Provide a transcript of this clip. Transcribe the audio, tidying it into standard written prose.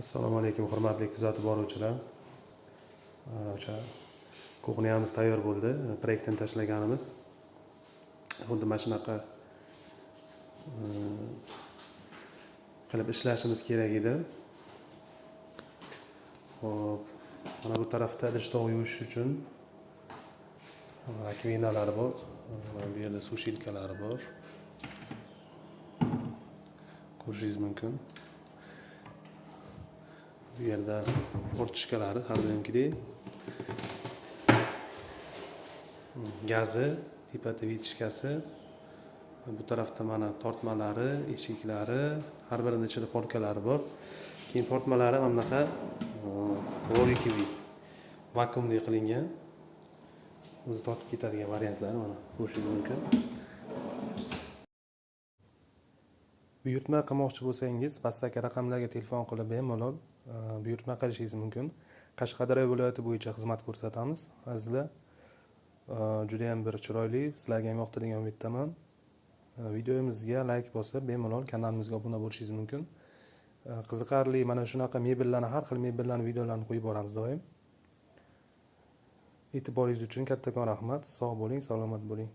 Assalomu alaykum hurmatli kuzatib boruvchilar. O'sha kuxnyamiz tayyor bo'ldi. Proyektini tashlaganimiz. Xuddi mana shunaqa qilib ishlashimiz kerak edi. Xo'p, mana bu tarafda idish-tovoq yuvish uchun rakvinalar bor. Bu yerda suv shilkalari bor. Ko'rishingiz mumkin. Bu yerda fortishkalari har doimgidek. Gazi, tepa vitishkasi. Bu tarafda mana tortmalari, eshiklari, har birining ichida polkalari bor. Keyin tortmalari mana bunaqa rolikoviy vakuumli qilingan. O'zi tortib ketadigan variantlari mana ko'rishingiz mumkin. Buyurtma qilmoqchi bo'lsangiz, pastdagi raqamlarga telefon qilib bemalol buyurtma qilishingiz mumkin. Qashqadaryo viloyati bo'yicha xizmat ko'rsatamiz. Azizlar, juda ham bir chiroyli, sizlarga ham yoqdi degan umiddaman. Videomizga like bosib, bemalol kanalimizga obuna bo'lishingiz mumkin. Qiziqarli mana shunaqa mebellarni, har xil mebellarni videolarini qo'yib boramiz doim. E'tiboringiz uchun kattakon rahmat. Sog' bo'ling, salomat bo'ling.